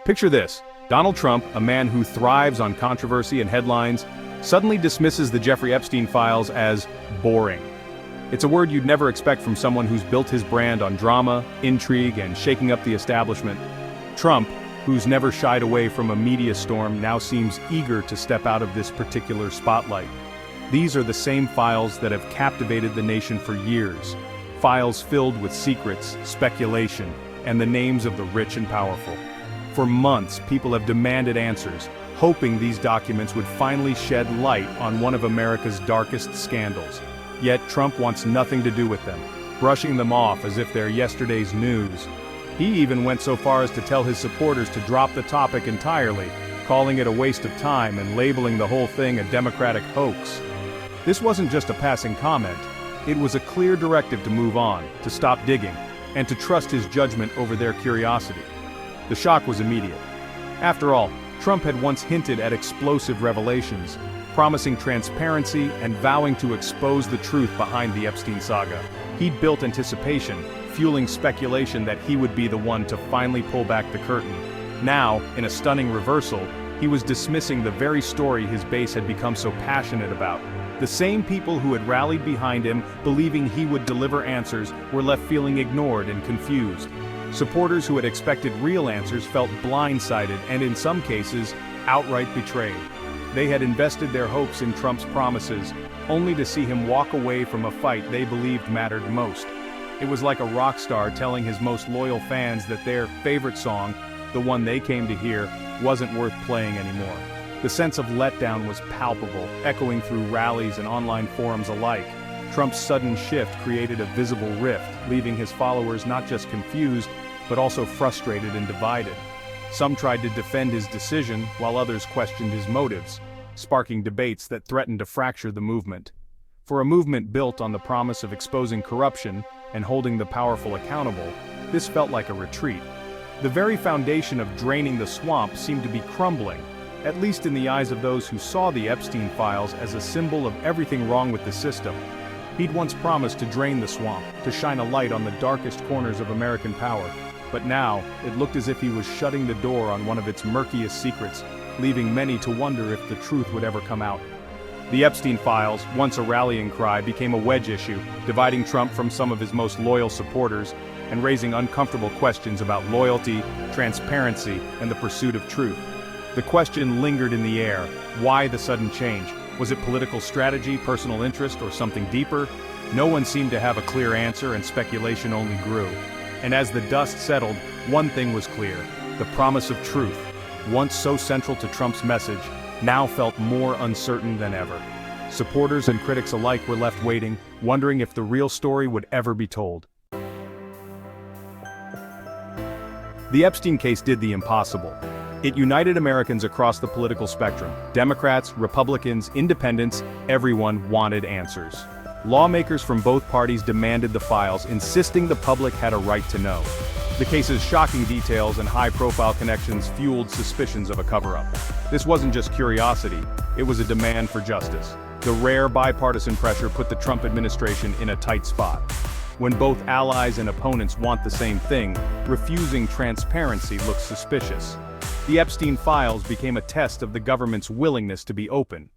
Picture this: Donald Trump, a man who thrives on controversy and headlines, suddenly dismisses the Jeffrey Epstein files as boring. It's a word you'd never expect from someone who's built his brand on drama, intrigue, and shaking up the establishment. Trump, who's never shied away from a media storm, now seems eager to step out of this particular spotlight. These are the same files that have captivated the nation for years. Files filled with secrets, speculation, and the names of the rich and powerful. For months, people have demanded answers, hoping these documents would finally shed light on one of America's darkest scandals. Yet Trump wants nothing to do with them, brushing them off as if they're yesterday's news. He even went so far as to tell his supporters to drop the topic entirely, calling it a waste of time and labeling the whole thing a Democratic hoax. This wasn't just a passing comment. It was a clear directive to move on, to stop digging, and to trust his judgment over their curiosity. The shock was immediate. After all, Trump had once hinted at explosive revelations, promising transparency and vowing to expose the truth behind the Epstein saga. He'd built anticipation, fueling speculation that he would be the one to finally pull back the curtain. Now, in a stunning reversal, he was dismissing the very story his base had become so passionate about. The same people who had rallied behind him, believing he would deliver answers, were left feeling ignored and confused. Supporters who had expected real answers felt blindsided and, in some cases, outright betrayed. They had invested their hopes in Trump's promises, only to see him walk away from a fight they believed mattered most. It was like a rock star telling his most loyal fans that their favorite song, the one they came to hear, wasn't worth playing anymore. The sense of letdown was palpable, echoing through rallies and online forums alike. Trump's sudden shift created a visible rift, leaving his followers not just confused, but also frustrated and divided. Some tried to defend his decision, while others questioned his motives, sparking debates that threatened to fracture the movement. For a movement built on the promise of exposing corruption and holding the powerful accountable, this felt like a retreat. The very foundation of draining the swamp seemed to be crumbling, at least in the eyes of those who saw the Epstein files as a symbol of everything wrong with the system. He'd once promised to drain the swamp, to shine a light on the darkest corners of American power. But now, it looked as if he was shutting the door on one of its murkiest secrets, leaving many to wonder if the truth would ever come out. The Epstein files, once a rallying cry, became a wedge issue, dividing Trump from some of his most loyal supporters, and raising uncomfortable questions about loyalty, transparency, and the pursuit of truth. The question lingered in the air: why the sudden change? Was it political strategy, personal interest, or something deeper? No one seemed to have a clear answer, and speculation only grew. And as the dust settled, one thing was clear: the promise of truth, once so central to Trump's message, now felt more uncertain than ever. Supporters and critics alike were left waiting, wondering if the real story would ever be told. The Epstein case did the impossible. It united Americans across the political spectrum. Democrats, Republicans, independents, everyone wanted answers. Lawmakers from both parties demanded the files, insisting the public had a right to know. The case's shocking details and high-profile connections fueled suspicions of a cover-up. This wasn't just curiosity, it was a demand for justice. The rare bipartisan pressure put the Trump administration in a tight spot. When both allies and opponents want the same thing, refusing transparency looks suspicious. The Epstein files became a test of the government's willingness to be open.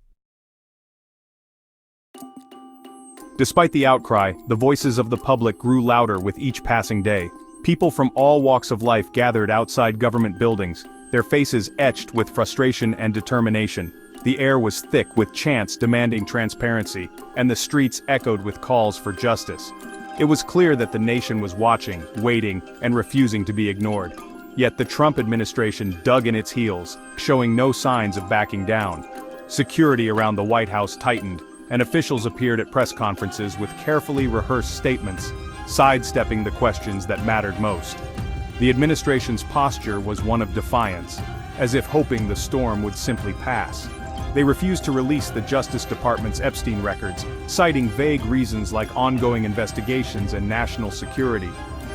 Despite the outcry, the voices of the public grew louder with each passing day. People from all walks of life gathered outside government buildings, their faces etched with frustration and determination. The air was thick with chants demanding transparency, and the streets echoed with calls for justice. It was clear that the nation was watching, waiting, and refusing to be ignored. Yet the Trump administration dug in its heels, showing no signs of backing down. Security around the White House tightened, and officials appeared at press conferences with carefully rehearsed statements, sidestepping the questions that mattered most. The administration's posture was one of defiance, as if hoping the storm would simply pass. They refused to release the Justice Department's Epstein records, citing vague reasons like ongoing investigations and national security.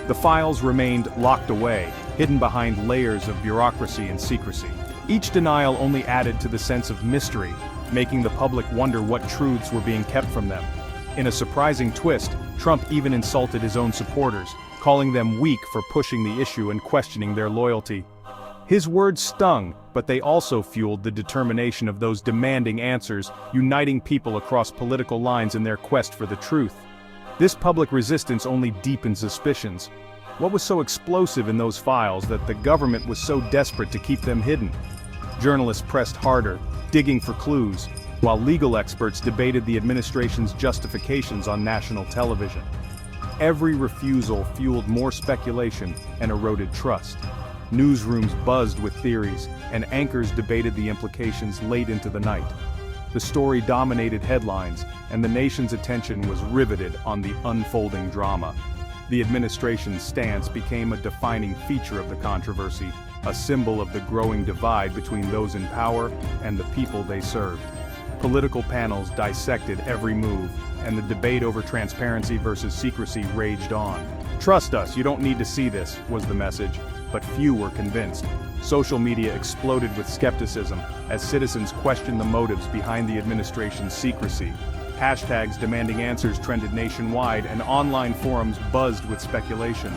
The files remained locked away, hidden behind layers of bureaucracy and secrecy. Each denial only added to the sense of mystery, making the public wonder what truths were being kept from them. In a surprising twist, Trump even insulted his own supporters, calling them weak for pushing the issue and questioning their loyalty. His words stung, but they also fueled the determination of those demanding answers, uniting people across political lines in their quest for the truth. This public resistance only deepened suspicions. What was so explosive in those files that the government was so desperate to keep them hidden? Journalists pressed harder, digging for clues, while legal experts debated the administration's justifications on national television. Every refusal fueled more speculation and eroded trust. Newsrooms buzzed with theories, and anchors debated the implications late into the night. The story dominated headlines, and the nation's attention was riveted on the unfolding drama. The administration's stance became a defining feature of the controversy, a symbol of the growing divide between those in power and the people they served. Political panels dissected every move, and the debate over transparency versus secrecy raged on. "Trust us, you don't need to see this," was the message, but few were convinced. Social media exploded with skepticism as citizens questioned the motives behind the administration's secrecy. Hashtags demanding answers trended nationwide, and online forums buzzed with speculation.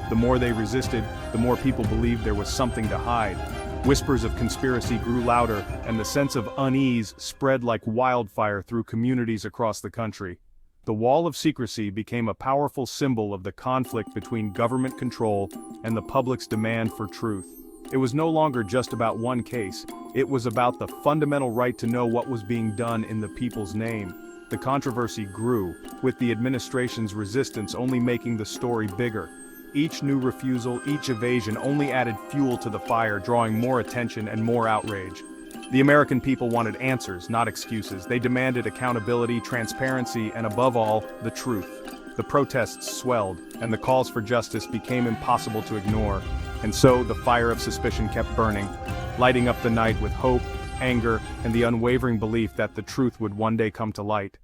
The more they resisted, the more people believed there was something to hide. Whispers of conspiracy grew louder, and the sense of unease spread like wildfire through communities across the country. The wall of secrecy became a powerful symbol of the conflict between government control and the public's demand for truth. It was no longer just about one case, it was about the fundamental right to know what was being done in the people's name. The controversy grew, with the administration's resistance only making the story bigger. Each new refusal, each evasion only added fuel to the fire, drawing more attention and more outrage. The American people wanted answers, not excuses. They demanded accountability, transparency, and above all, the truth. The protests swelled, and the calls for justice became impossible to ignore. And so, the fire of suspicion kept burning, lighting up the night with hope, anger, and the unwavering belief that the truth would one day come to light.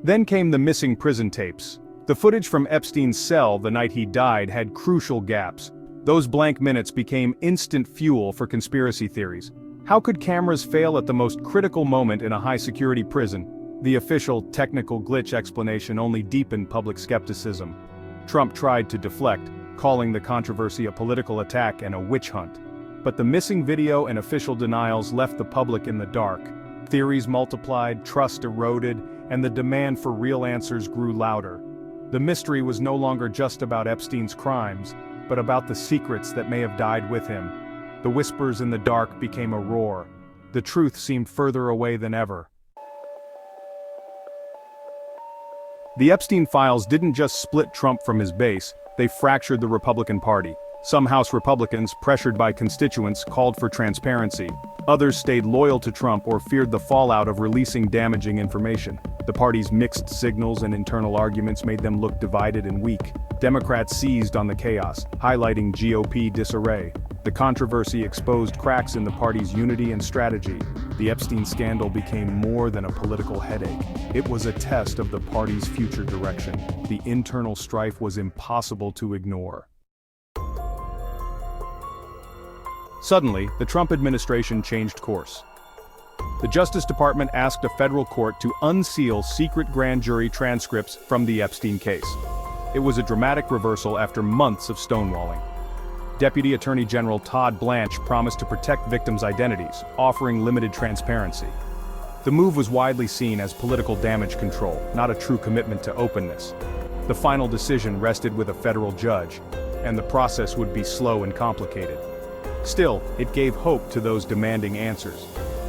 Then came the missing prison tapes. The footage from Epstein's cell the night he died had crucial gaps. Those blank minutes became instant fuel for conspiracy theories. How could cameras fail at the most critical moment in a high-security prison? The official technical glitch explanation only deepened public skepticism. Trump tried to deflect, calling the controversy a political attack and a witch hunt. But the missing video and official denials left the public in the dark. Theories multiplied, trust eroded, and the demand for real answers grew louder. The mystery was no longer just about Epstein's crimes, but about the secrets that may have died with him. The whispers in the dark became a roar. The truth seemed further away than ever. The Epstein files didn't just split Trump from his base, they fractured the Republican Party. Some House Republicans, pressured by constituents, called for transparency. Others stayed loyal to Trump or feared the fallout of releasing damaging information. The party's mixed signals and internal arguments made them look divided and weak. Democrats seized on the chaos, highlighting GOP disarray. The controversy exposed cracks in the party's unity and strategy. The Epstein scandal became more than a political headache. It was a test of the party's future direction. The internal strife was impossible to ignore. Suddenly, the Trump administration changed course. The Justice Department asked a federal court to unseal secret grand jury transcripts from the Epstein case. It was a dramatic reversal after months of stonewalling. Deputy Attorney General Todd Blanche promised to protect victims' identities, offering limited transparency. The move was widely seen as political damage control, not a true commitment to openness. The final decision rested with a federal judge, and the process would be slow and complicated. Still, it gave hope to those demanding answers.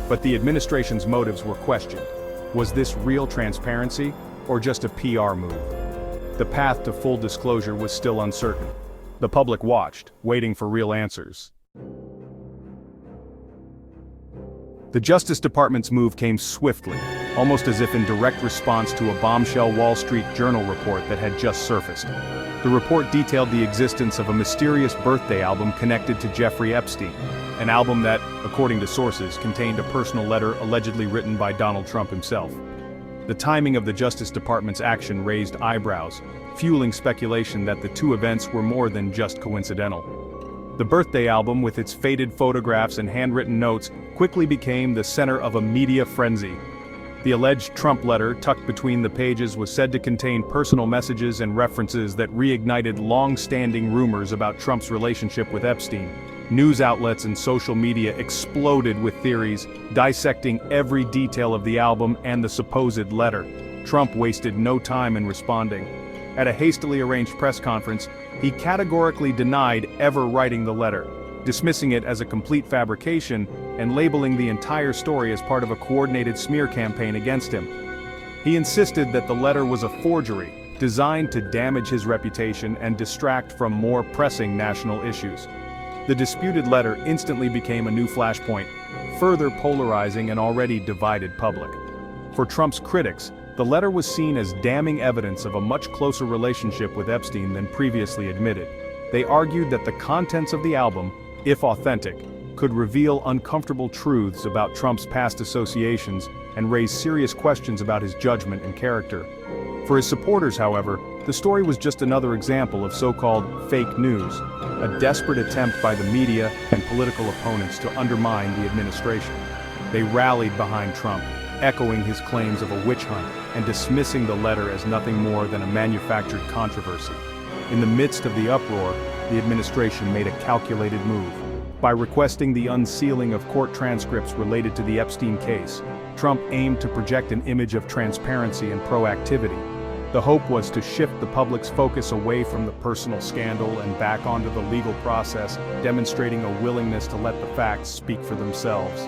But the administration's motives were questioned. Was this real transparency, or just a PR move? The path to full disclosure was still uncertain. The public watched, waiting for real answers. The Justice Department's move came swiftly, almost as if in direct response to a bombshell Wall Street Journal report that had just surfaced. The report detailed the existence of a mysterious birthday album connected to Jeffrey Epstein, an album that, according to sources, contained a personal letter allegedly written by Donald Trump himself. The timing of the Justice Department's action raised eyebrows, fueling speculation that the two events were more than just coincidental. The birthday album, with its faded photographs and handwritten notes, quickly became the center of a media frenzy. The alleged Trump letter tucked between the pages was said to contain personal messages and references that reignited long-standing rumors about Trump's relationship with Epstein. News outlets and social media exploded with theories, dissecting every detail of the album and the supposed letter. Trump wasted no time in responding. At a hastily arranged press conference, he categorically denied ever writing the letter, dismissing it as a complete fabrication and labeling the entire story as part of a coordinated smear campaign against him. He insisted that the letter was a forgery, designed to damage his reputation and distract from more pressing national issues. The disputed letter instantly became a new flashpoint, further polarizing an already divided public. For Trump's critics, the letter was seen as damning evidence of a much closer relationship with Epstein than previously admitted. They argued that the contents of the album, if authentic, could reveal uncomfortable truths about Trump's past associations and raise serious questions about his judgment and character. For his supporters, however, the story was just another example of so-called fake news, a desperate attempt by the media and political opponents to undermine the administration. They rallied behind Trump, echoing his claims of a witch hunt and dismissing the letter as nothing more than a manufactured controversy. In the midst of the uproar, the administration made a calculated move. By requesting the unsealing of court transcripts related to the Epstein case, Trump aimed to project an image of transparency and proactivity. The hope was to shift the public's focus away from the personal scandal and back onto the legal process, demonstrating a willingness to let the facts speak for themselves.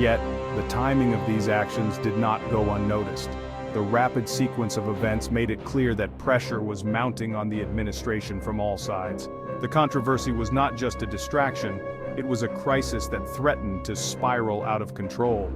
Yet, the timing of these actions did not go unnoticed. The rapid sequence of events made it clear that pressure was mounting on the administration from all sides. The controversy was not just a distraction, it was a crisis that threatened to spiral out of control.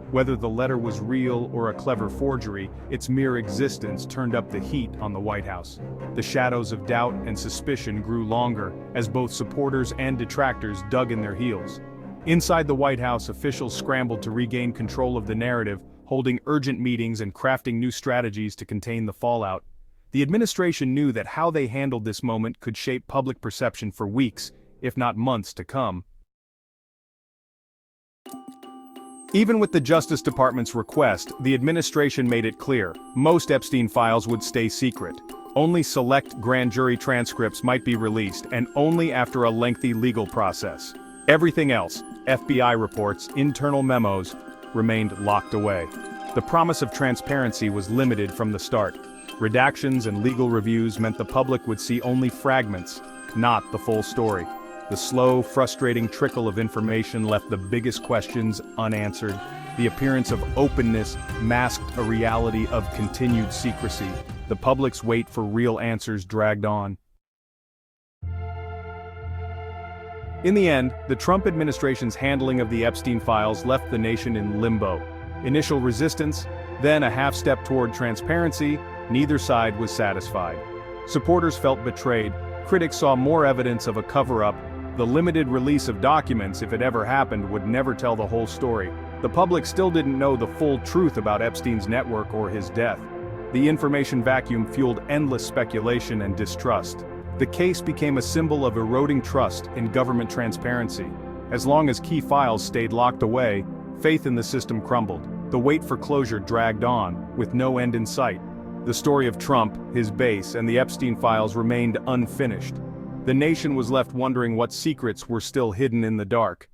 Whether the letter was real or a clever forgery, its mere existence turned up the heat on the White House. The shadows of doubt and suspicion grew longer as both supporters and detractors dug in their heels. Inside the White House, officials scrambled to regain control of the narrative, holding urgent meetings and crafting new strategies to contain the fallout. The administration knew that how they handled this moment could shape public perception for weeks, if not months to come. Even with the Justice Department's request, the administration made it clear, most Epstein files would stay secret. Only select grand jury transcripts might be released, and only after a lengthy legal process. Everything else, FBI reports, internal memos, remained locked away. The promise of transparency was limited from the start. Redactions and legal reviews meant the public would see only fragments, not the full story. The slow, frustrating trickle of information left the biggest questions unanswered. The appearance of openness masked a reality of continued secrecy. The public's wait for real answers dragged on. In the end, the Trump administration's handling of the Epstein files left the nation in limbo. Initial resistance, then a half step toward transparency, neither side was satisfied. Supporters felt betrayed, critics saw more evidence of a cover-up. The limited release of documents, if it ever happened, would never tell the whole story. The public still didn't know the full truth about Epstein's network or his death. The information vacuum fueled endless speculation and distrust. The case became a symbol of eroding trust in government transparency. As long as key files stayed locked away, faith in the system crumbled. The wait for closure dragged on, with no end in sight. The story of Trump, his base, and the Epstein files remained unfinished. The nation was left wondering what secrets were still hidden in the dark.